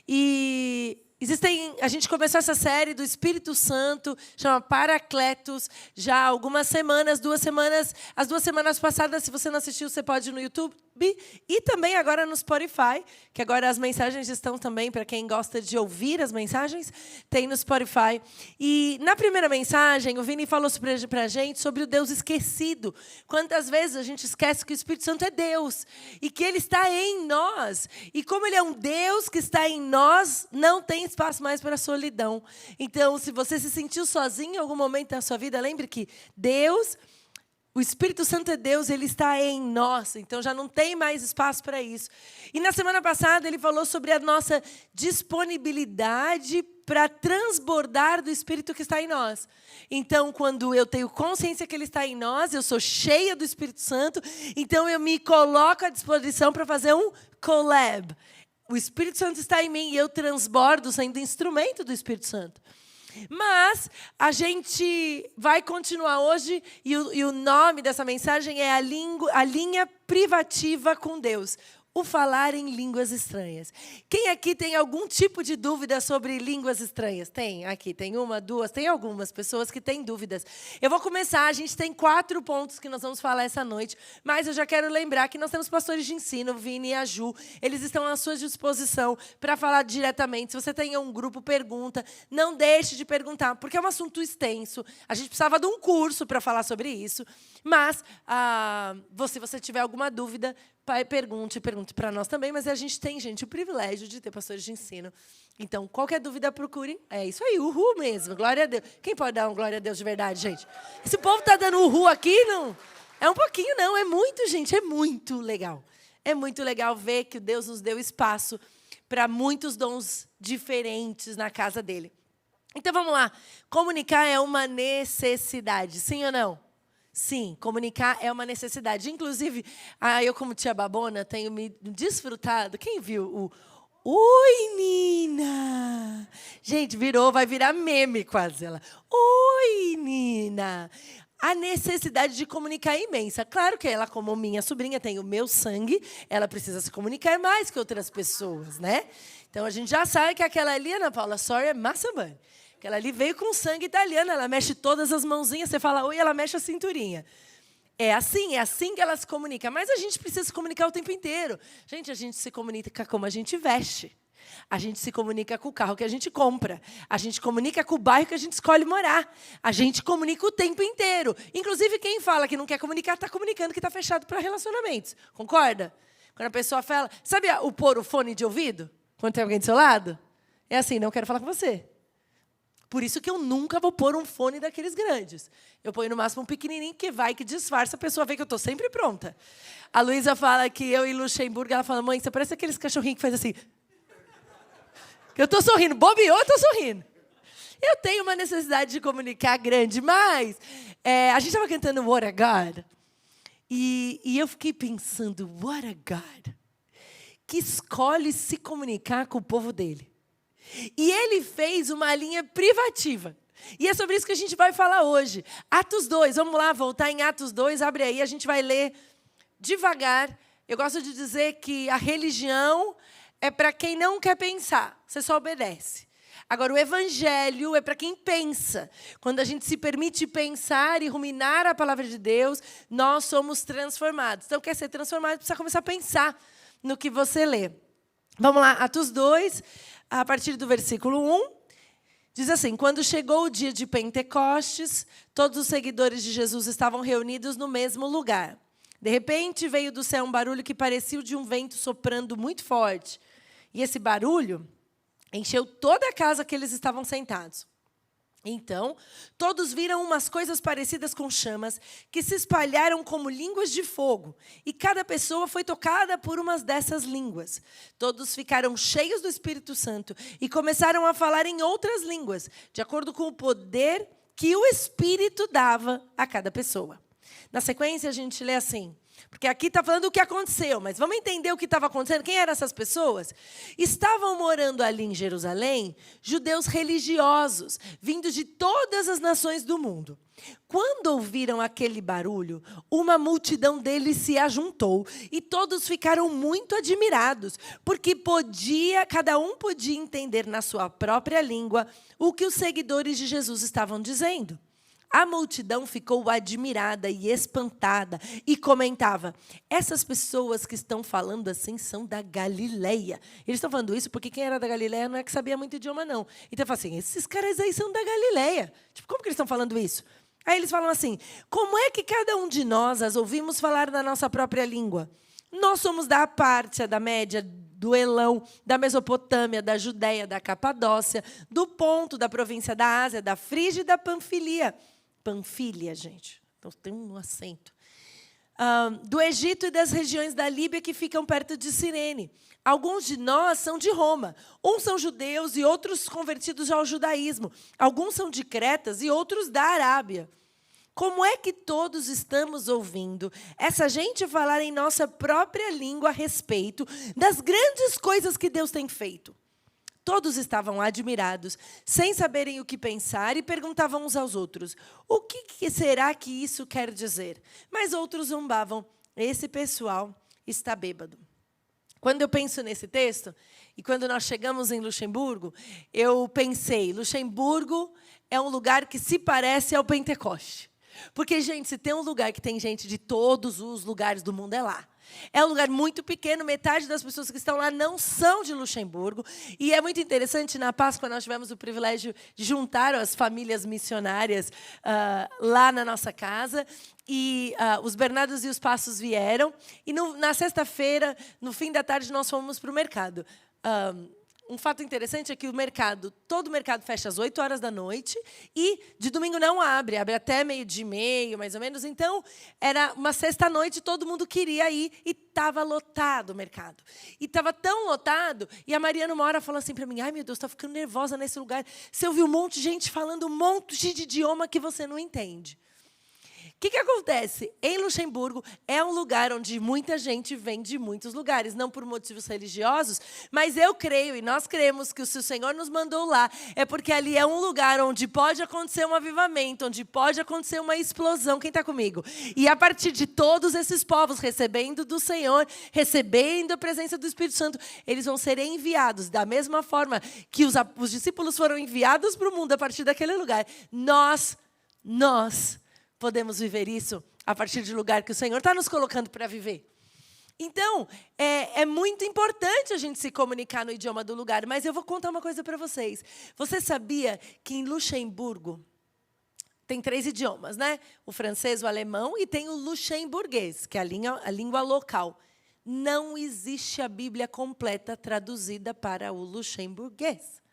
E a gente começou essa série do Espírito Santo, chama Paracletos, já há algumas semanas, as 2 semanas passadas, se você não assistiu, você pode ir no YouTube, e também agora no Spotify, que agora as mensagens estão também, para quem gosta de ouvir as mensagens, tem no Spotify. E na primeira mensagem, o Vini falou para a gente sobre o Deus esquecido. Quantas vezes a gente esquece que o Espírito Santo é Deus, e que Ele está em nós. E como Ele é um Deus que está em nós, não tem espaço mais para a solidão. Então, se você se sentiu sozinho em algum momento da sua vida, lembre que o Espírito Santo é Deus, Ele está em nós, então já não tem mais espaço para isso. E na semana passada ele falou sobre a nossa disponibilidade para transbordar do Espírito que está em nós. Então, quando eu tenho consciência que Ele está em nós, eu sou cheia do Espírito Santo, então eu me coloco à disposição para fazer um collab. O Espírito Santo está em mim e eu transbordo sendo instrumento do Espírito Santo. Mas a gente vai continuar hoje e o nome dessa mensagem é a linha privativa com Deus. O falar em línguas estranhas. Quem aqui tem algum tipo de dúvida sobre línguas estranhas? Tem aqui, tem uma, duas, tem algumas pessoas que têm dúvidas. Eu vou começar, a gente tem 4 pontos que nós vamos falar essa noite, mas eu já quero lembrar que nós temos pastores de ensino, o Vini e a Ju, eles estão à sua disposição para falar diretamente. Se você tem um grupo, pergunta, não deixe de perguntar, porque é um assunto extenso, a gente precisava de um curso para falar sobre isso, mas se você tiver alguma dúvida, pergunte para nós também, mas a gente tem, o privilégio de ter pastores de ensino. Então, qualquer dúvida, procure. É isso aí, uhul mesmo, glória a Deus. Quem pode dar um glória a Deus de verdade, gente? Esse povo está dando uhul aqui, não? É um pouquinho, não, é muito, gente, é muito legal. É muito legal ver que Deus nos deu espaço para muitos dons diferentes na casa dele. Então, vamos lá. Comunicar é uma necessidade, sim ou não? Sim, comunicar é uma necessidade. Inclusive, eu como tia Babona tenho me desfrutado. Quem viu o Oi, Nina? Gente, vai virar meme quase ela. Oi, Nina. A necessidade de comunicar é imensa. Claro que ela, como minha sobrinha, tem o meu sangue, ela precisa se comunicar mais que outras pessoas, né? Então, a gente já sabe que aquela ali, Ana Paula, sorry, é massa, mãe. Ela ali veio com sangue italiano, ela mexe todas as mãozinhas, você fala oi, ela mexe a cinturinha. É assim que ela se comunica. Mas a gente precisa se comunicar o tempo inteiro. Gente, a gente se comunica como a gente veste. A gente se comunica com o carro que a gente compra. A gente comunica com o bairro que a gente escolhe morar. A gente comunica o tempo inteiro. Inclusive, quem fala que não quer comunicar, está comunicando que está fechado para relacionamentos. Concorda? Quando a pessoa fala... Sabe o pôr o fone de ouvido? Quando tem alguém do seu lado? É assim, não quero falar com você. Por isso que eu nunca vou pôr um fone daqueles grandes. Eu ponho no máximo um pequenininho que disfarça, a pessoa vê que eu estou sempre pronta. A Luísa fala que eu em Luxemburgo, ela fala, mãe, você parece aqueles cachorrinhos que faz assim. Eu estou sorrindo, bobeou, eu estou sorrindo. Eu tenho uma necessidade de comunicar grande, mas a gente estava cantando What a God, e eu fiquei pensando, what a God, que escolhe se comunicar com o povo dele. E ele fez uma linha privativa. E é sobre isso que a gente vai falar hoje. Atos 2, vamos lá, voltar em Atos 2, abre aí, a gente vai ler devagar. Eu gosto de dizer que a religião é para quem não quer pensar, você só obedece. Agora, o evangelho é para quem pensa. Quando a gente se permite pensar e ruminar a palavra de Deus, nós somos transformados. Então, quer ser transformado, precisa começar a pensar no que você lê. Vamos lá, Atos 2... A partir do versículo 1, diz assim, quando chegou o dia de Pentecostes, todos os seguidores de Jesus estavam reunidos no mesmo lugar. De repente, veio do céu um barulho que parecia o de um vento soprando muito forte. E esse barulho encheu toda a casa que eles estavam sentados. Então, todos viram umas coisas parecidas com chamas que se espalharam como línguas de fogo. E cada pessoa foi tocada por uma dessas línguas. Todos ficaram cheios do Espírito Santo e começaram a falar em outras línguas, de acordo com o poder que o Espírito dava a cada pessoa. Na sequência, a gente lê assim. Porque aqui está falando o que aconteceu, mas vamos entender o que estava acontecendo. Quem eram essas pessoas? Estavam morando ali em Jerusalém judeus religiosos, vindos de todas as nações do mundo. Quando ouviram aquele barulho, uma multidão deles se ajuntou e todos ficaram muito admirados, porque cada um podia entender na sua própria língua o que os seguidores de Jesus estavam dizendo. A multidão ficou admirada e espantada e comentava: essas pessoas que estão falando assim são da Galileia. Eles estão falando isso porque quem era da Galileia não é que sabia muito idioma, não. Então, fala assim, esses caras aí são da Galileia. Tipo, como que eles estão falando isso? Aí eles falam assim, como é que cada um de nós as ouvimos falar na nossa própria língua? Nós somos da Pártia, da Média, do Elão, da Mesopotâmia, da Judéia, da Capadócia, do Ponto, da província da Ásia, da Frígia e da Panfilia. Panfilia, gente. Então, tem um acento. Do Egito e das regiões da Líbia que ficam perto de Cirene. Alguns de nós são de Roma. Uns são judeus e outros convertidos ao judaísmo. Alguns são de Cretas e outros da Arábia. Como é que todos estamos ouvindo essa gente falar em nossa própria língua a respeito das grandes coisas que Deus tem feito? Todos estavam admirados, sem saberem o que pensar, e perguntavam uns aos outros, o que será que isso quer dizer? Mas outros zombavam, esse pessoal está bêbado. Quando eu penso nesse texto, e quando nós chegamos em Luxemburgo, eu pensei, Luxemburgo é um lugar que se parece ao Pentecoste. Porque, gente, se tem um lugar que tem gente de todos os lugares do mundo, é lá. É um lugar muito pequeno, metade das pessoas que estão lá não são de Luxemburgo. E é muito interessante, na Páscoa nós tivemos o privilégio de juntar as famílias missionárias lá na nossa casa. E os Bernardos e os Passos vieram. E na sexta-feira, no fim da tarde, nós fomos para o mercado. Um fato interessante é que todo o mercado fecha às 8 horas da noite e de domingo não abre até 12h30, mais ou menos. Então, era uma sexta-noite, todo mundo queria ir e estava lotado o mercado. E estava tão lotado, e a Mariana uma hora falou assim para mim, ai, meu Deus, estou ficando nervosa nesse lugar. Você ouviu um monte de gente falando um monte de idioma que você não entende. O que acontece? Em Luxemburgo é um lugar onde muita gente vem de muitos lugares, não por motivos religiosos, mas eu creio e nós cremos que se o Senhor nos mandou lá, é porque ali é um lugar onde pode acontecer um avivamento, onde pode acontecer uma explosão. Quem está comigo? E a partir de todos esses povos recebendo do Senhor, recebendo a presença do Espírito Santo, eles vão ser enviados da mesma forma que os discípulos foram enviados para o mundo a partir daquele lugar. Nós podemos viver isso a partir de lugar que o Senhor está nos colocando para viver. Então, é muito importante a gente se comunicar no idioma do lugar, mas eu vou contar uma coisa para vocês. Você sabia que em Luxemburgo tem 3 idiomas, né? O francês, o alemão e tem o luxemburguês, que é a língua local. Não existe a Bíblia completa traduzida para o luxemburguês.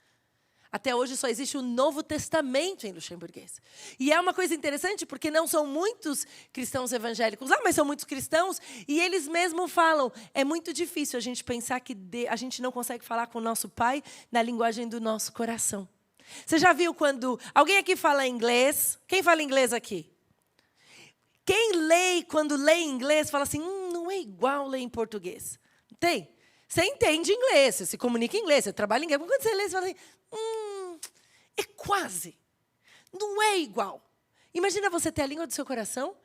Até hoje só existe o Novo Testamento em luxemburguês. E é uma coisa interessante, porque não são muitos cristãos evangélicos lá, mas são muitos cristãos, e eles mesmos falam, é muito difícil a gente pensar que a gente não consegue falar com o nosso Pai na linguagem do nosso coração. Você já viu quando alguém aqui fala inglês? Quem fala inglês aqui? Quando lê em inglês, fala assim, não é igual ler em português. Tem? Você entende inglês, você se comunica em inglês, você trabalha em inglês. Quando você lê, você fala assim, é quase. Não é igual. Imagina você ter a língua do seu coração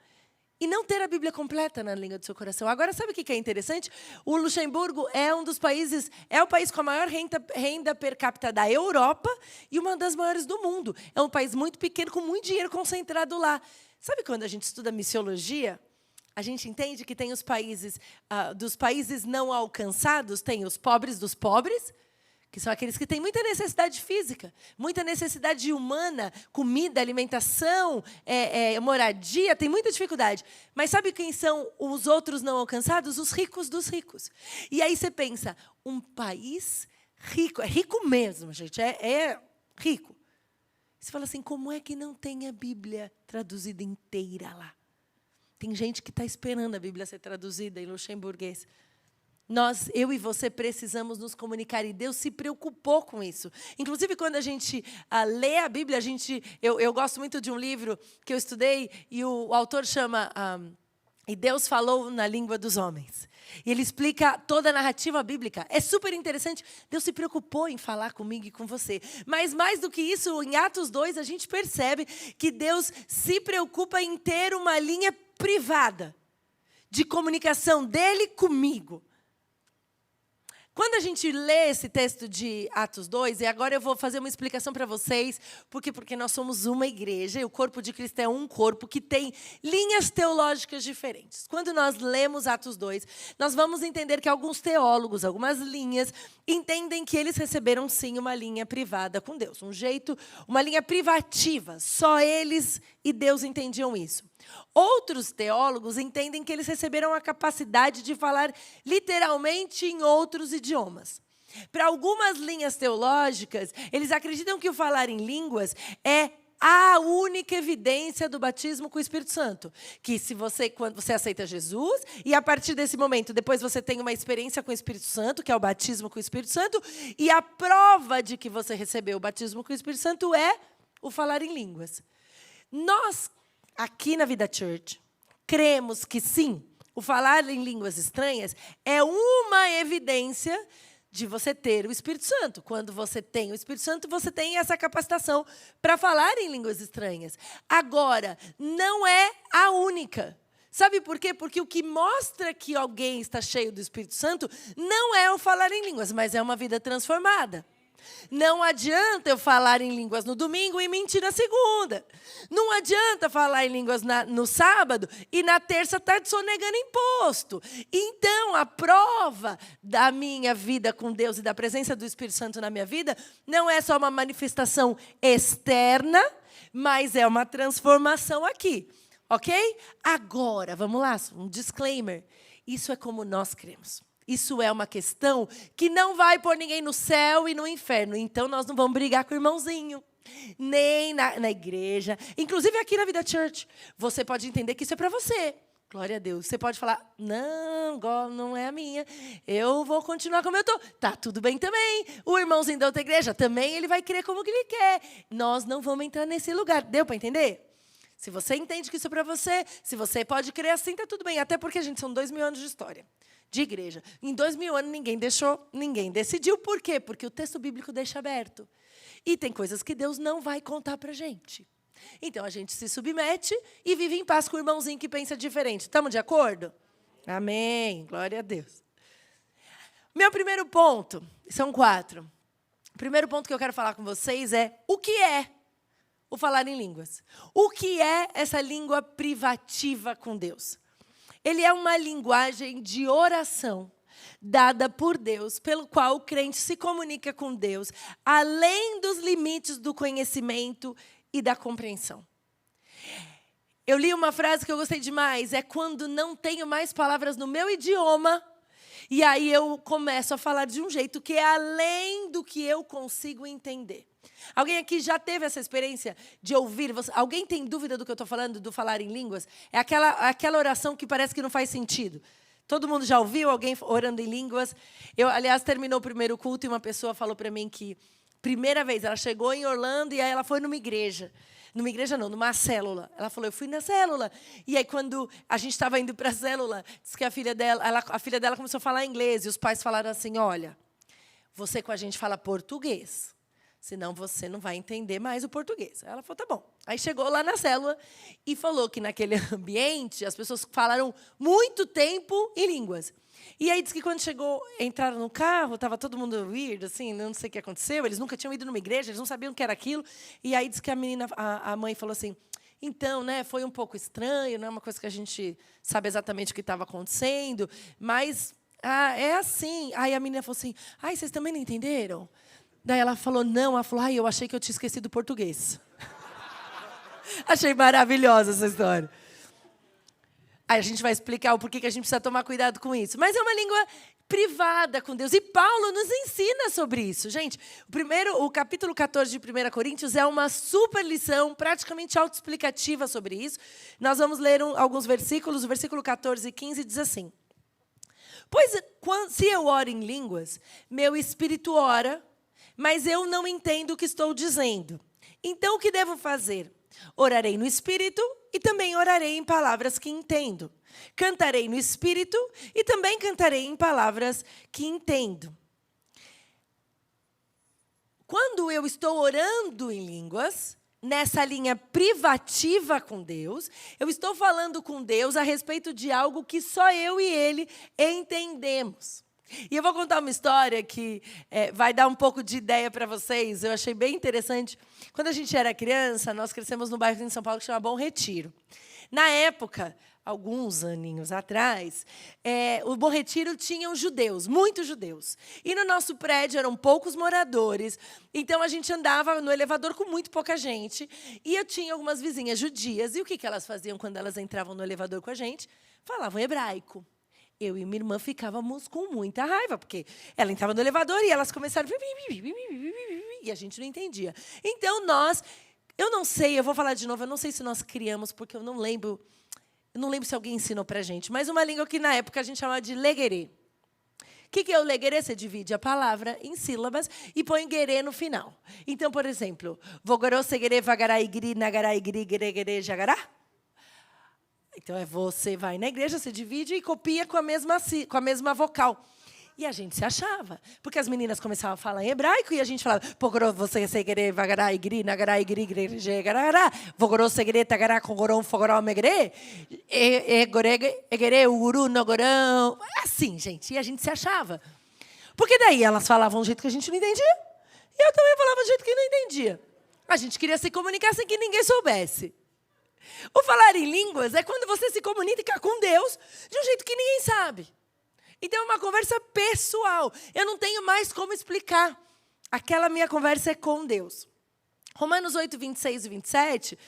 e não ter a Bíblia completa na língua do seu coração. Agora, sabe o que é interessante? O Luxemburgo é um dos países, é o país com a maior renda per capita da Europa e uma das maiores do mundo. É um país muito pequeno, com muito dinheiro concentrado lá. Sabe quando a gente estuda missiologia? A gente entende que tem os países, dos países não alcançados, tem os pobres dos pobres, que são aqueles que têm muita necessidade física, muita necessidade humana, comida, alimentação, moradia, tem muita dificuldade. Mas sabe quem são os outros não alcançados? Os ricos dos ricos. E aí você pensa, um país rico, é rico mesmo, gente, é rico. Você fala assim, como é que não tem a Bíblia traduzida inteira lá? Tem gente que está esperando a Bíblia ser traduzida em luxemburguês. Eu e você precisamos nos comunicar, e Deus se preocupou com isso. Inclusive, quando a gente lê a Bíblia, eu gosto muito de um livro que eu estudei, e o autor chama E Deus falou na língua dos homens. E ele explica toda a narrativa bíblica. É super interessante. Deus se preocupou em falar comigo e com você. Mas mais do que isso, em Atos 2, a gente percebe que Deus se preocupa em ter uma linha privada de comunicação dele comigo. Quando a gente lê esse texto de Atos 2, e agora eu vou fazer uma explicação para vocês, porque nós somos uma igreja, e o corpo de Cristo é um corpo que tem linhas teológicas diferentes. Quando nós lemos Atos 2, nós vamos entender que alguns teólogos, algumas linhas, entendem que eles receberam sim uma linha privada com Deus, uma linha privativa, só eles e Deus entendiam isso. Outros teólogos entendem que eles receberam a capacidade de falar literalmente em outros idiomas. Para algumas linhas teológicas, eles acreditam que o falar em línguas é a única evidência do batismo com o Espírito Santo. Que quando você aceita Jesus, e a partir desse momento, depois você tem uma experiência com o Espírito Santo, que é o batismo com o Espírito Santo, e a prova de que você recebeu o batismo com o Espírito Santo é o falar em línguas. Nós, aqui na Vida Church, cremos que sim, o falar em línguas estranhas é uma evidência de você ter o Espírito Santo. Quando você tem o Espírito Santo, você tem essa capacitação para falar em línguas estranhas. Agora, não é a única. Sabe por quê? Porque o que mostra que alguém está cheio do Espírito Santo não é o falar em línguas, mas é uma vida transformada. Não adianta eu falar em línguas no domingo e mentir na segunda. Não adianta falar em línguas no sábado e na terça estar sonegando imposto. Então, a prova da minha vida com Deus e da presença do Espírito Santo na minha vida não é só uma manifestação externa, mas é uma transformação aqui. Ok? Agora, vamos lá, um disclaimer. Isso é como nós cremos. Isso é uma questão que não vai pôr ninguém no céu e no inferno. Então, nós não vamos brigar com o irmãozinho, nem na igreja. Inclusive, aqui na Vida Church, você pode entender que isso é para você. Glória a Deus. Você pode falar, não é a minha. Eu vou continuar como eu estou. Tá tudo bem também. O irmãozinho da outra igreja também, ele vai crer como que ele quer. Nós não vamos entrar nesse lugar. Deu para entender? Se você entende que isso é para você, se você pode crer assim, tá tudo bem. Até porque, gente, são 2000 anos de história. De igreja. Em 2000 anos, ninguém decidiu. Por quê? Porque o texto bíblico deixa aberto. E tem coisas que Deus não vai contar para a gente. Então, a gente se submete e vive em paz com o irmãozinho que pensa diferente. Estamos de acordo? Amém. Glória a Deus. Meu primeiro ponto, são 4. O primeiro ponto que eu quero falar com vocês é o que é o falar em línguas. O que é essa língua privativa com Deus? Ele é uma linguagem de oração dada por Deus, pelo qual o crente se comunica com Deus, além dos limites do conhecimento e da compreensão. Eu li uma frase que eu gostei demais, é quando não tenho mais palavras no meu idioma, e aí eu começo a falar de um jeito que é além do que eu consigo entender. Alguém aqui já teve essa experiência de ouvir? Alguém tem dúvida do que eu estou falando, do falar em línguas? É aquela oração que parece que não faz sentido. Todo mundo já ouviu alguém orando em línguas? Aliás, terminou o primeiro culto e uma pessoa falou para mim que, primeira vez, ela chegou em Orlando e aí ela foi numa igreja. Numa igreja não, numa célula. Ela falou, eu fui na célula. E aí, quando a gente estava indo para a célula, disse que a filha dela começou a falar inglês. E os pais falaram assim, olha, você com a gente fala português. Senão você não vai entender mais o português. Ela falou, tá bom. Aí chegou lá na célula e falou que naquele ambiente as pessoas falaram muito tempo em línguas. E aí disse que quando entraram no carro, estava todo mundo weird, assim, não sei o que aconteceu. Eles nunca tinham ido numa igreja, eles não sabiam o que era aquilo. E aí disse que a mãe falou assim, então, né, foi um pouco estranho, não é uma coisa que a gente sabe exatamente o que estava acontecendo, mas é assim. Aí a menina falou assim, vocês também não entenderam? Daí ela falou, não. Ela falou, eu achei que eu tinha esquecido o português. Achei maravilhosa essa história. Aí a gente vai explicar o porquê que a gente precisa tomar cuidado com isso. Mas é uma língua privada com Deus. E Paulo nos ensina sobre isso. Gente, o capítulo 14 de 1 Coríntios é uma super lição, praticamente autoexplicativa sobre isso. Nós vamos ler alguns versículos. O versículo 14 e 15 diz assim. Pois se eu oro em línguas, meu espírito ora, mas eu não entendo o que estou dizendo. Então, o que devo fazer? Orarei no Espírito e também orarei em palavras que entendo. Cantarei no Espírito e também cantarei em palavras que entendo. Quando eu estou orando em línguas, nessa linha privativa com Deus, eu estou falando com Deus a respeito de algo que só eu e Ele entendemos. E eu vou contar uma história que vai dar um pouco de ideia para vocês. Eu achei bem interessante. Quando a gente era criança, nós crescemos num bairro em São Paulo que chama Bom Retiro. Na época, alguns aninhos atrás, o Bom Retiro tinha os judeus, muitos judeus. E no nosso prédio eram poucos moradores. Então, a gente andava no elevador com muito pouca gente. E eu tinha algumas vizinhas judias. E o que elas faziam quando elas entravam no elevador com a gente? Falavam hebraico. Eu e minha irmã ficávamos com muita raiva, porque ela entrava no elevador e elas começaram... E a gente não entendia. Então, eu não sei, eu vou falar de novo, eu não sei se nós criamos, porque eu não lembro se alguém ensinou para a gente, mas uma língua que, na época, a gente chamava de leguerê. O que é o leguerê? Você divide a palavra em sílabas e põe guerê no final. Então, por exemplo, vogorô, segere, vagará, igri, nagará, igri, geregere, jagará. Então, você vai na igreja, você divide e copia com a mesma vocal. E a gente se achava. Porque as meninas começavam a falar em hebraico e a gente falava pogorô, você segere, vagará, igri, nagará, igri, igreja, garará. Vogorô, segere, tagará, congorão, fogoró, megre. Egere, uru, nogorão. Assim, gente. E a gente se achava. Porque daí elas falavam de um jeito que a gente não entendia. E eu também falava de um jeito que não entendia. A gente queria se comunicar sem que ninguém soubesse. O falar em línguas é quando você se comunica com Deus de um jeito que ninguém sabe. Então, é uma conversa pessoal. Eu não tenho mais como explicar. Aquela minha conversa é com Deus. Romanos 8, 26 e 27,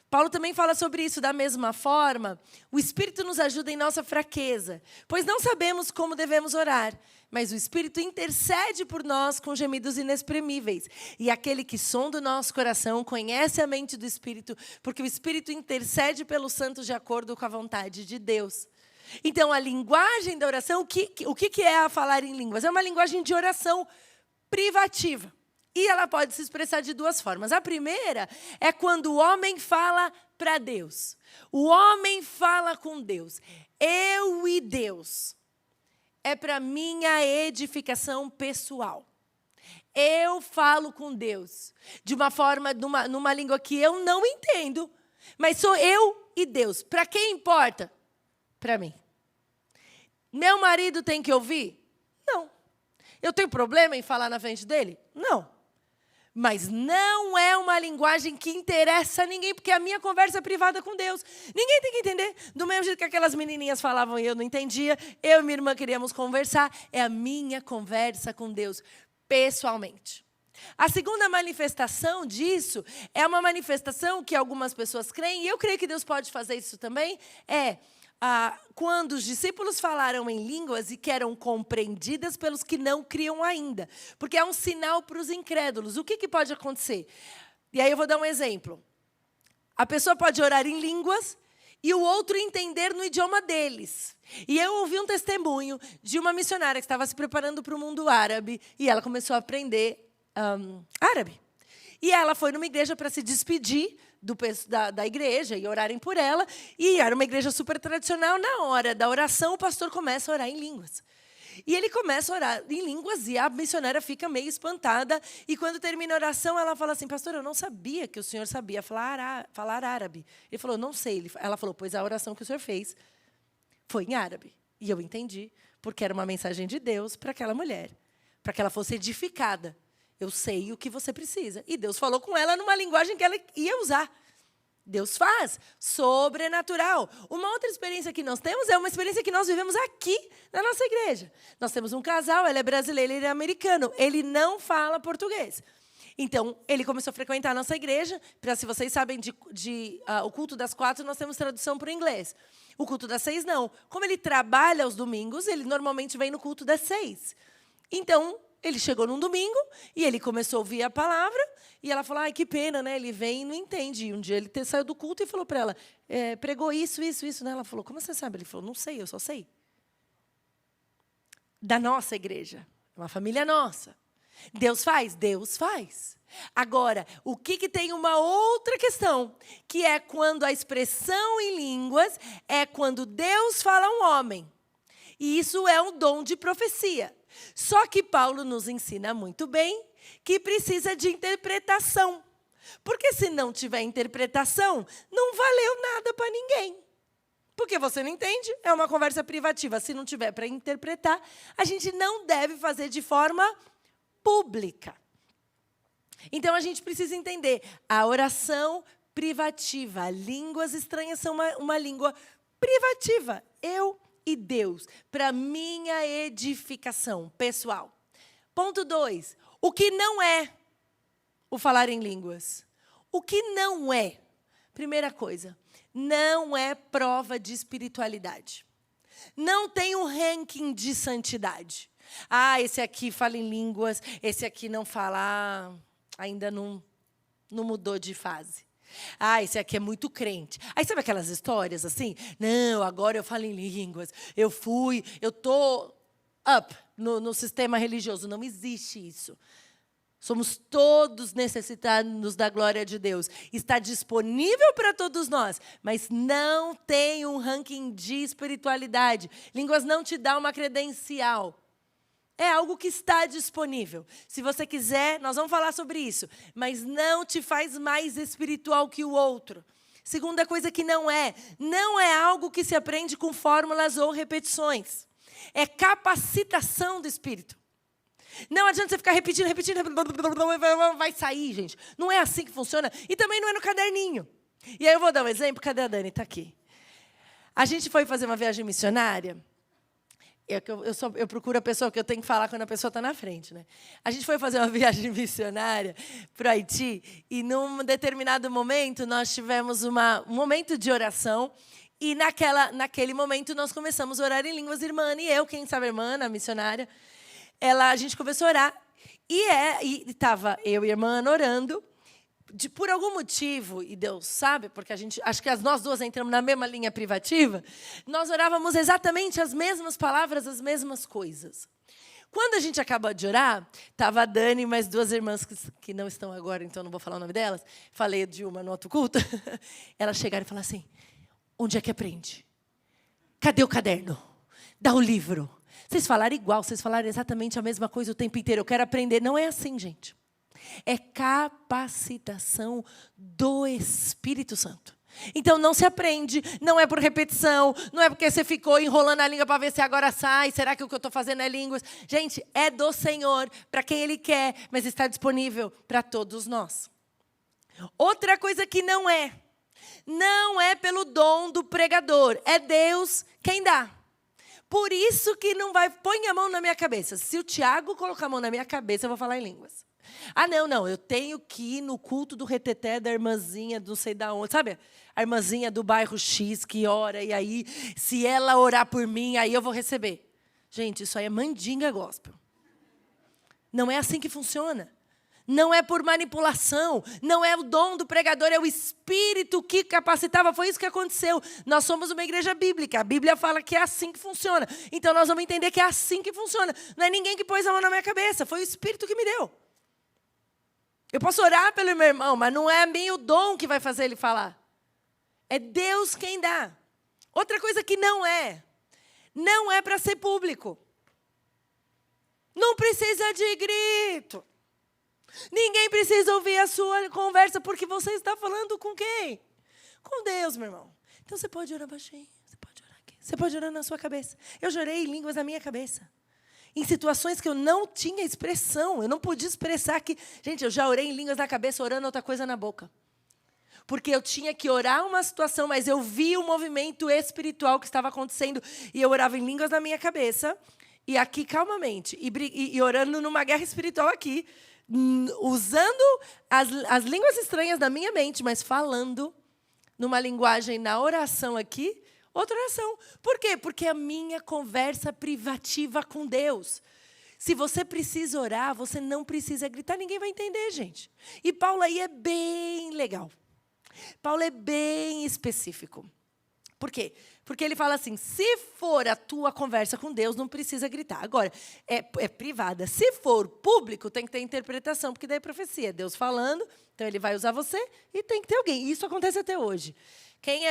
Paulo também fala sobre isso. Da mesma forma, o Espírito nos ajuda em nossa fraqueza, pois não sabemos como devemos orar, mas o Espírito intercede por nós com gemidos inexprimíveis. E aquele que sonda o nosso coração conhece a mente do Espírito, porque o Espírito intercede pelos santos de acordo com a vontade de Deus. Então, a linguagem da oração, o que é a falar em línguas? É uma linguagem de oração privativa. E ela pode se expressar de duas formas. A primeira é quando o homem fala para Deus. O homem fala com Deus. Eu e Deus. É para minha edificação pessoal. Eu falo com Deus de uma forma, numa língua que eu não entendo, mas sou eu e Deus. Para quem importa? Para mim. Meu marido tem que ouvir? Não. Eu tenho problema em falar na frente dele? Não. Mas não é uma linguagem que interessa a ninguém, porque a minha conversa é privada com Deus. Ninguém tem que entender. Do mesmo jeito que aquelas menininhas falavam e eu não entendia, eu e minha irmã queríamos conversar. É a minha conversa com Deus, pessoalmente. A segunda manifestação disso é uma manifestação que algumas pessoas creem, e eu creio que Deus pode fazer isso também, quando os discípulos falaram em línguas e que eram compreendidas pelos que não criam ainda. Porque é um sinal para os incrédulos. O que pode acontecer? E aí eu vou dar um exemplo. A pessoa pode orar em línguas e o outro entender no idioma deles. E eu ouvi um testemunho de uma missionária que estava se preparando para o mundo árabe e ela começou a aprender árabe. E ela foi numa igreja para se despedir da igreja e orarem por ela. E era uma igreja super tradicional. Na hora da oração, o pastor começa a orar em línguas. E ele começa a orar em línguas e a missionária fica meio espantada. E quando termina a oração, ela fala assim, pastor, eu não sabia que o senhor sabia falar árabe. Ele falou, não sei. Ela falou, pois a oração que o senhor fez foi em árabe. E eu entendi, porque era uma mensagem de Deus para aquela mulher, para que ela fosse edificada. Eu sei o que você precisa. E Deus falou com ela numa linguagem que ela ia usar. Deus faz. Sobrenatural. Uma outra experiência que nós temos é uma experiência que nós vivemos aqui na nossa igreja. Nós temos um casal, ele é brasileiro, ele é americano. Ele não fala português. Então, ele começou a frequentar a nossa igreja. Se vocês sabem, o culto das 4, nós temos tradução para o inglês. O culto das 6, não. Como ele trabalha aos domingos, ele normalmente vem no culto das 6. Então, ele chegou num domingo e ele começou a ouvir a palavra e ela falou, ai, que pena, né? Ele vem e não entende. E um dia ele saiu do culto e falou para ela, pregou isso, né? Ela falou, como você sabe? Ele falou, não sei, eu só sei. Da nossa igreja, uma família nossa. Deus faz? Deus faz. Agora, o que tem uma outra questão, que é quando a expressão em línguas é quando Deus fala a um homem. E isso é um dom de profecia. Só que Paulo nos ensina muito bem que precisa de interpretação. Porque se não tiver interpretação, não valeu nada para ninguém. Porque você não entende, é uma conversa privativa. Se não tiver para interpretar, a gente não deve fazer de forma pública. Então, a gente precisa entender a oração privativa. Línguas estranhas são uma língua privativa. Eu e Deus, para minha edificação pessoal. Ponto 2. O que não é o falar em línguas? O que não é? Primeira coisa, não é prova de espiritualidade. Não tem um ranking de santidade. Esse aqui fala em línguas, esse aqui não fala, ainda não mudou de fase. Esse aqui é muito crente. Aí sabe aquelas histórias assim? Não, agora eu falo em línguas. Eu tô up no sistema religioso. Não existe isso. Somos todos necessitados da glória de Deus. Está disponível para todos nós, mas não tem um ranking de espiritualidade. Línguas não te dá uma credencial. É algo que está disponível. Se você quiser, nós vamos falar sobre isso. Mas não te faz mais espiritual que o outro. Segunda coisa que não é algo que se aprende com fórmulas ou repetições. É capacitação do Espírito. Não adianta você ficar repetindo, vai sair, gente. Não é assim que funciona. E também não é no caderninho. E aí eu vou dar um exemplo. Cadê a Dani? Está aqui. A gente foi fazer uma viagem missionária. Eu procuro a pessoa que eu tenho que falar quando a pessoa está na frente, né? A gente foi fazer uma viagem missionária para o Haiti. E num determinado momento, nós tivemos um momento de oração. E naquele momento, nós começamos a orar em línguas. Irmã e eu, quem sabe a irmã, a missionária... a gente começou a orar, e estava eu e a irmã orando, por algum motivo, e Deus sabe, porque acho que nós duas entramos na mesma linha privativa, nós orávamos exatamente as mesmas palavras, as mesmas coisas. Quando a gente acabou de orar, estava a Dani e mais duas irmãs que não estão agora, então não vou falar o nome delas, falei de uma no outro culto, elas chegaram e falaram assim, onde é que aprende? Cadê o caderno? Dá o livro. Vocês falaram igual, vocês falaram exatamente a mesma coisa o tempo inteiro. Eu quero aprender. Não é assim, gente. É capacitação do Espírito Santo. Então, não se aprende, não é por repetição, não é porque você ficou enrolando a língua para ver se agora sai, será que o que eu estou fazendo é línguas? Gente, é do Senhor, para quem Ele quer, mas está disponível para todos nós. Outra coisa que não é pelo dom do pregador, é Deus quem dá. Por isso que não vai... Põe a mão na minha cabeça. Se o Tiago colocar a mão na minha cabeça, eu vou falar em línguas. Não. Eu tenho que ir no culto do reteté da irmãzinha, não sei da onde. Sabe? A irmãzinha do bairro X que ora. E aí, se ela orar por mim, aí eu vou receber. Gente, isso aí é mandinga gospel. Não é assim que funciona. Não é por manipulação, não é o dom do pregador, é o Espírito que capacitava. Foi isso que aconteceu. Nós somos uma igreja bíblica. A Bíblia fala que é assim que funciona. Então, nós vamos entender que é assim que funciona. Não é ninguém que pôs a mão na minha cabeça, foi o Espírito que me deu. Eu posso orar pelo meu irmão, mas não é mim o dom que vai fazer ele falar. É Deus quem dá. Outra coisa que não é para ser público. Não precisa de grito. Ninguém precisa ouvir a sua conversa, porque você está falando com quem? Com Deus, meu irmão. Então, você pode orar baixinho, você pode orar aqui. Você pode orar na sua cabeça. Eu já orei em línguas na minha cabeça. Em situações que eu não tinha expressão. Eu não podia expressar que... Gente, eu já orei em línguas na cabeça, orando outra coisa na boca. Porque eu tinha que orar uma situação, mas eu vi o movimento espiritual que estava acontecendo. E eu orava em línguas na minha cabeça. E aqui, calmamente. E orando numa guerra espiritual aqui. Usando as línguas estranhas da minha mente, mas falando numa linguagem na oração aqui, outra oração. Por quê? Porque é a minha conversa privativa com Deus. Se você precisa orar, você não precisa gritar, ninguém vai entender, gente. E Paulo aí é bem legal. Paulo é bem específico. Por quê? Porque ele fala assim, se for a tua conversa com Deus, não precisa gritar. Agora, é privada. Se for público, tem que ter interpretação, porque daí é profecia. É Deus falando, então ele vai usar você e tem que ter alguém. Isso acontece até hoje. Quem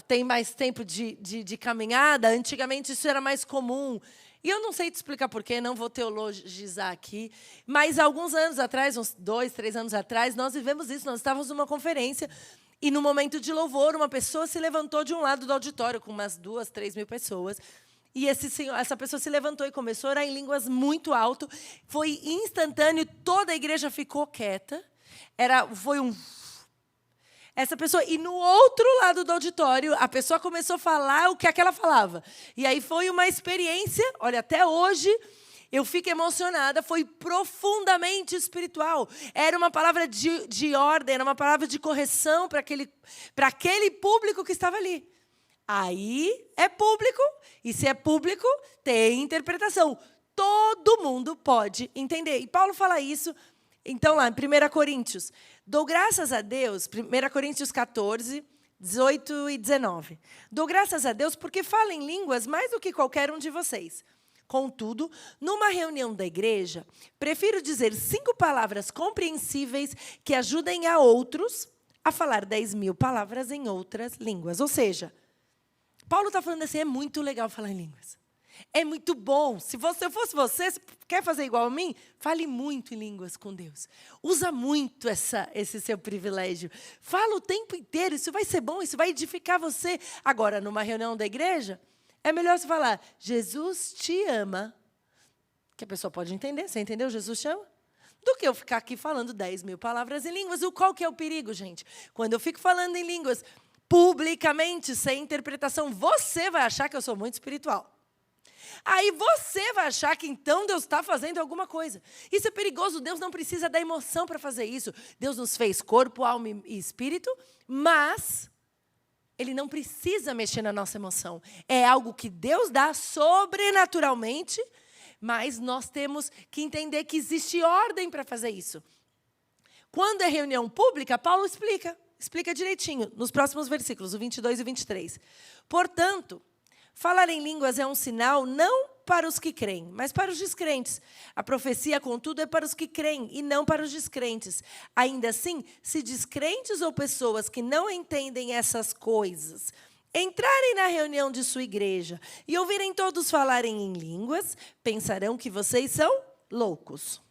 tem mais tempo de caminhada, antigamente isso era mais comum. E eu não sei te explicar porquê, não vou teologizar aqui, mas alguns anos atrás, uns 2, 3 anos atrás, nós vivemos isso. Nós estávamos numa conferência e, no momento de louvor, uma pessoa se levantou de um lado do auditório, com umas 2, 3 mil pessoas. E essa pessoa se levantou e começou a orar em línguas muito alto. Foi instantâneo, toda a igreja ficou quieta. Foi um... Essa pessoa, e no outro lado do auditório, a pessoa começou a falar o que aquela falava. E aí foi uma experiência, olha, até hoje, eu fico emocionada, foi profundamente espiritual. Era uma palavra de ordem, era uma palavra de correção para aquele público que estava ali. Aí é público, e se é público, tem interpretação. Todo mundo pode entender. E Paulo fala isso, então, lá em 1 Coríntios. Dou graças a Deus, 1 Coríntios 14, 18 e 19. Dou graças a Deus porque falo em línguas mais do que qualquer um de vocês. Contudo, numa reunião da igreja, prefiro dizer 5 palavras compreensíveis que ajudem a outros a falar 10.000 palavras em outras línguas. Ou seja, Paulo está falando assim, é muito legal falar em línguas. É muito bom. Se eu fosse você, quer fazer igual a mim? Fale muito em línguas com Deus. Usa muito esse seu privilégio. Fala o tempo inteiro. Isso vai ser bom, isso vai edificar você. Agora, numa reunião da igreja, é melhor você falar, Jesus te ama. Que a pessoa pode entender. Você entendeu? Jesus te ama. Do que eu ficar aqui falando 10.000 palavras em línguas. Qual que é o perigo, gente? Quando eu fico falando em línguas publicamente, sem interpretação, você vai achar que eu sou muito espiritual. Aí você vai achar que então Deus está fazendo alguma coisa. Isso é perigoso. Deus não precisa da emoção para fazer isso. Deus nos fez corpo, alma e espírito, mas Ele não precisa mexer na nossa emoção. É algo que Deus dá sobrenaturalmente, mas nós temos que entender que existe ordem para fazer isso. Quando é reunião pública, Paulo explica direitinho, nos próximos versículos, o 22 e 23. Portanto, falar em línguas é um sinal não para os que creem, mas para os descrentes. A profecia, contudo, é para os que creem e não para os descrentes. Ainda assim, se descrentes ou pessoas que não entendem essas coisas entrarem na reunião de sua igreja e ouvirem todos falarem em línguas, pensarão que vocês são loucos.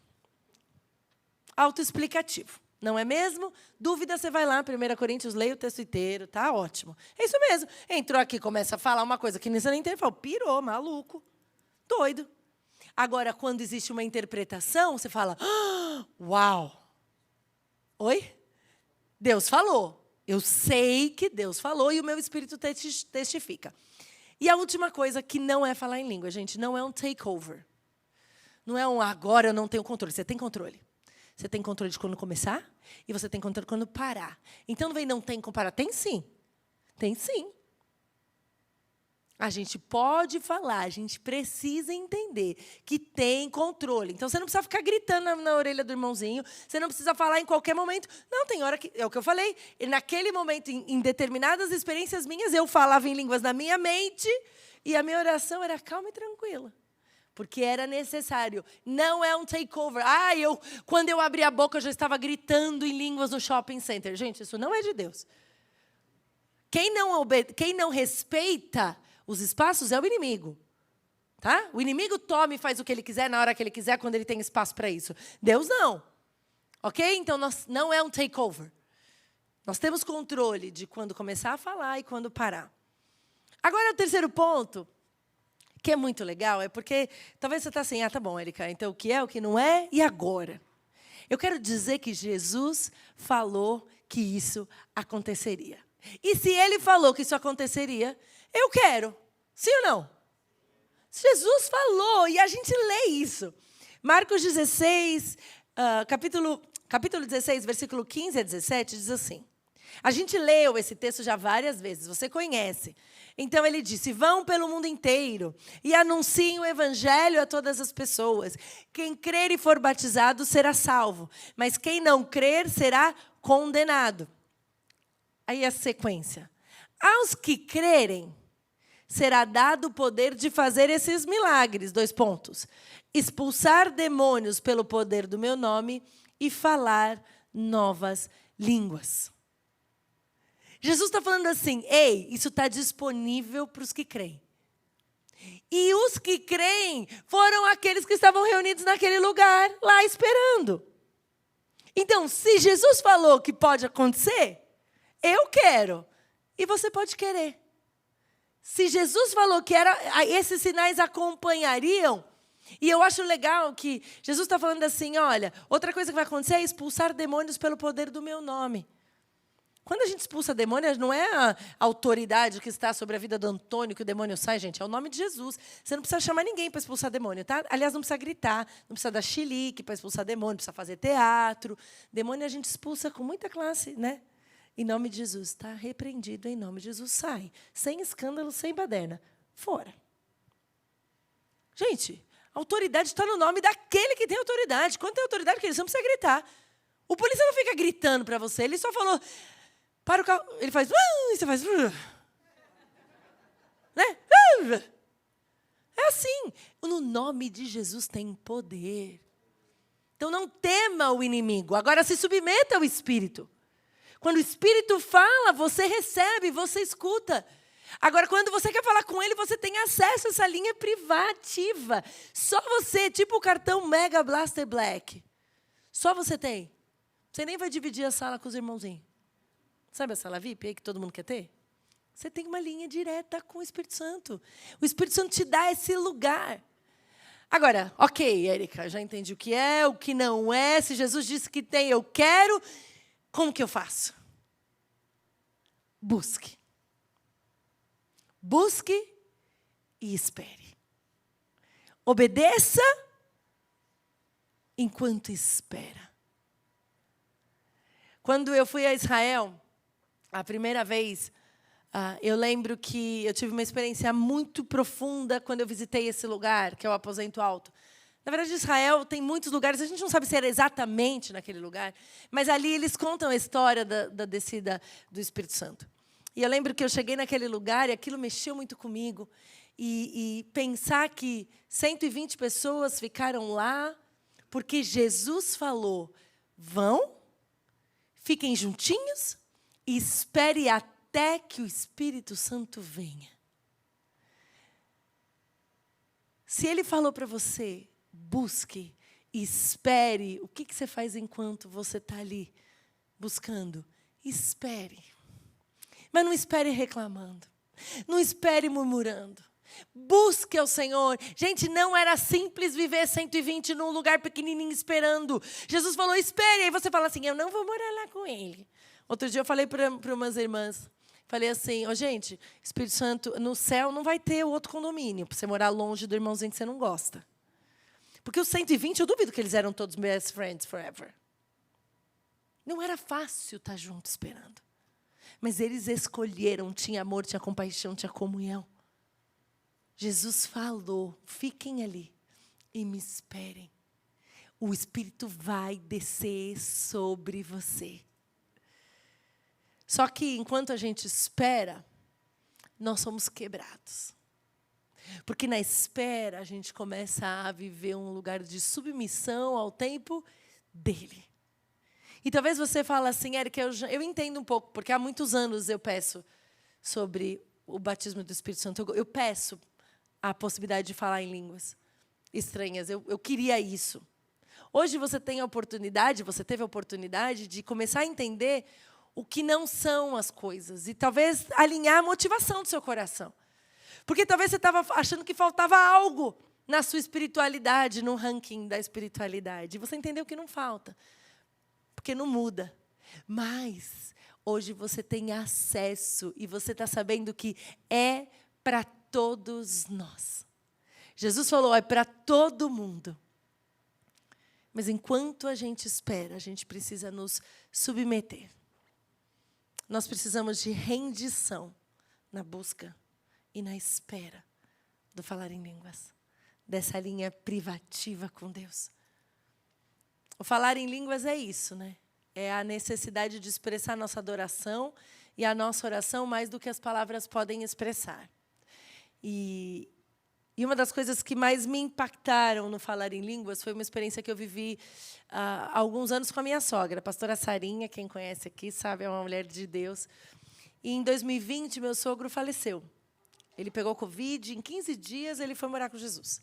Autoexplicativo. Não é mesmo? Dúvida, você vai lá, 1 Coríntios, leia o texto inteiro, tá ótimo. É isso mesmo. Entrou aqui, começa a falar uma coisa que você nem entende, fala, pirou, maluco, doido. Agora, quando existe uma interpretação, você fala, uau. Oi? Deus falou. Eu sei que Deus falou e o meu espírito testifica. E a última coisa que não é falar em língua, gente, não é um takeover. Não é um agora eu não tenho controle. Você tem controle. Você tem controle de quando começar e você tem controle de quando parar. Então, não tem como parar. Tem sim. Tem sim. A gente pode falar, a gente precisa entender que tem controle. Então, você não precisa ficar gritando na orelha do irmãozinho. Você não precisa falar em qualquer momento. Não, tem hora que... É o que eu falei. E naquele momento, em determinadas experiências minhas, eu falava em línguas na minha mente e a minha oração era calma e tranquila. Porque era necessário. Não é um takeover. Quando eu abri a boca, eu já estava gritando em línguas no shopping center. Gente, isso não é de Deus. Quem não respeita os espaços é o inimigo. Tá? O inimigo toma e faz o que ele quiser, na hora que ele quiser, quando ele tem espaço para isso. Deus não. Ok? Então, não é um takeover. Nós temos controle de quando começar a falar e quando parar. Agora, o terceiro ponto, que é muito legal, é porque talvez você está assim, tá bom, Érica, então o que é, o que não é, e agora? Eu quero dizer que Jesus falou que isso aconteceria. E se Ele falou que isso aconteceria, eu quero. Sim ou não? Jesus falou, e a gente lê isso. Marcos 16, capítulo 16, versículo 15 a 17, diz assim. A gente leu esse texto já várias vezes, você conhece. Então, ele disse, vão pelo mundo inteiro e anunciem o evangelho a todas as pessoas. Quem crer e for batizado será salvo, mas quem não crer será condenado. Aí a sequência. Aos que crerem, será dado o poder de fazer esses milagres. 2 pontos. Expulsar demônios pelo poder do meu nome e falar novas línguas. Jesus está falando assim, ei, isso está disponível para os que creem. E os que creem foram aqueles que estavam reunidos naquele lugar, lá esperando. Então, se Jesus falou que pode acontecer, eu quero. E você pode querer. Se Jesus falou que esses sinais acompanhariam, e eu acho legal que Jesus está falando assim, olha, outra coisa que vai acontecer é expulsar demônios pelo poder do meu nome. Quando a gente expulsa demônios, não é a autoridade que está sobre a vida do Antônio que o demônio sai, gente, é o nome de Jesus. Você não precisa chamar ninguém para expulsar demônio, tá? Aliás, não precisa gritar, não precisa dar chilique para expulsar demônio, não precisa fazer teatro. Demônio a gente expulsa com muita classe, né? Em nome de Jesus, está repreendido, em nome de Jesus, sai. Sem escândalo, sem baderna. Fora. Gente, a autoridade está no nome daquele que tem autoridade. Quando tem autoridade, você não precisa gritar. O polícia não fica gritando para você, ele só falou... Para o carro, ele faz... E você faz... Né? É assim. No nome de Jesus tem poder. Então não tema o inimigo. Agora se submeta ao Espírito. Quando o Espírito fala, você recebe, você escuta. Agora, quando você quer falar com ele, você tem acesso a essa linha privativa. Só você, tipo o cartão Mega Blaster Black. Só você tem. Você nem vai dividir a sala com os irmãozinhos. Sabe a sala VIP aí que todo mundo quer ter? Você tem uma linha direta com o Espírito Santo. O Espírito Santo te dá esse lugar. Agora, ok, Érica, já entendi o que não é. Se Jesus disse que tem, eu quero. Como que eu faço? Busque. Busque e espere. Obedeça enquanto espera. Quando eu fui a Israel, a primeira vez, eu lembro que eu tive uma experiência muito profunda quando eu visitei esse lugar, que é o Aposento Alto. Na verdade, Israel tem muitos lugares, a gente não sabe se era exatamente naquele lugar, mas ali eles contam a história da descida do Espírito Santo. E eu lembro que eu cheguei naquele lugar e aquilo mexeu muito comigo. E pensar que 120 pessoas ficaram lá porque Jesus falou, vão, fiquem juntinhos e espere até que o Espírito Santo venha. Se ele falou para você, busque e espere, o que você faz enquanto você está ali buscando? Espere. Mas não espere reclamando. Não espere murmurando. Busque ao Senhor. Gente, não era simples viver 120 num lugar pequenininho esperando. Jesus falou, espere. Aí você fala assim, eu não vou morar lá com ele. Outro dia eu falei para umas irmãs, falei assim, gente, Espírito Santo, no céu não vai ter outro condomínio para você morar longe do irmãozinho que você não gosta. Porque os 120, eu duvido que eles eram todos best friends forever. Não era fácil estar junto esperando. Mas eles escolheram, tinha amor, tinha compaixão, tinha comunhão. Jesus falou, fiquem ali e me esperem. O Espírito vai descer sobre você. Só que enquanto a gente espera, nós somos quebrados. Porque na espera a gente começa a viver um lugar de submissão ao tempo dele. E talvez você fale assim, Érica, eu entendo um pouco, porque há muitos anos eu peço sobre o batismo do Espírito Santo. Eu peço a possibilidade de falar em línguas estranhas. Eu queria isso. Hoje você tem a oportunidade, você teve a oportunidade de começar a entender o que não são as coisas. E talvez alinhar a motivação do seu coração. Porque talvez você estava achando que faltava algo na sua espiritualidade, no ranking da espiritualidade. E você entendeu que não falta. Porque não muda. Mas hoje você tem acesso e você está sabendo que é para todos nós. Jesus falou, é para todo mundo. Mas enquanto a gente espera, a gente precisa nos submeter. Nós precisamos de rendição na busca e na espera do falar em línguas. Dessa linha privativa com Deus. O falar em línguas é isso, né? É a necessidade de expressar nossa adoração e a nossa oração mais do que as palavras podem expressar. E uma das coisas que mais me impactaram no falar em línguas foi uma experiência que eu vivi há alguns anos com a minha sogra, a pastora Sarinha, quem conhece aqui sabe, é uma mulher de Deus. E em 2020, meu sogro faleceu. Ele pegou Covid, em 15 dias ele foi morar com Jesus.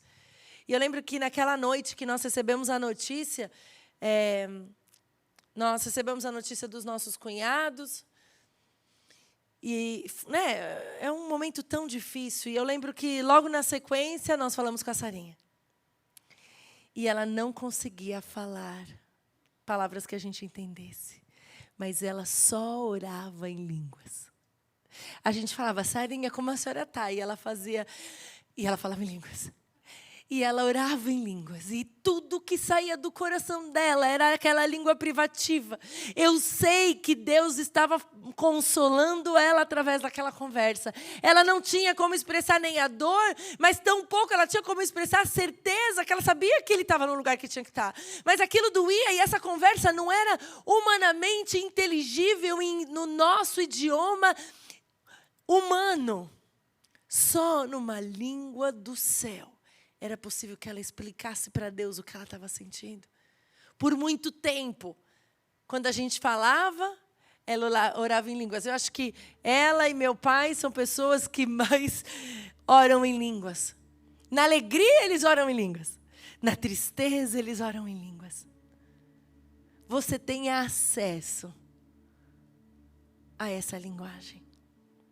E eu lembro que naquela noite que nós recebemos a notícia, dos nossos cunhados. E é um momento tão difícil. E eu lembro que, logo na sequência, nós falamos com a Sarinha. E ela não conseguia falar palavras que a gente entendesse. Mas ela só orava em línguas. A gente falava, Sarinha, como a senhora está? E ela falava em línguas. E ela orava em línguas. E tudo que saía do coração dela era aquela língua privativa. Eu sei que Deus estava consolando ela através daquela conversa. Ela não tinha como expressar nem a dor, mas tampouco ela tinha como expressar a certeza que ela sabia que ele estava no lugar que tinha que estar. Mas aquilo doía e essa conversa não era humanamente inteligível no nosso idioma humano. Só numa língua do céu era possível que ela explicasse para Deus o que ela estava sentindo. Por muito tempo, quando a gente falava, ela orava em línguas. Eu acho que ela e meu pai são pessoas que mais oram em línguas. Na alegria, eles oram em línguas. Na tristeza, eles oram em línguas. Você tem acesso a essa linguagem.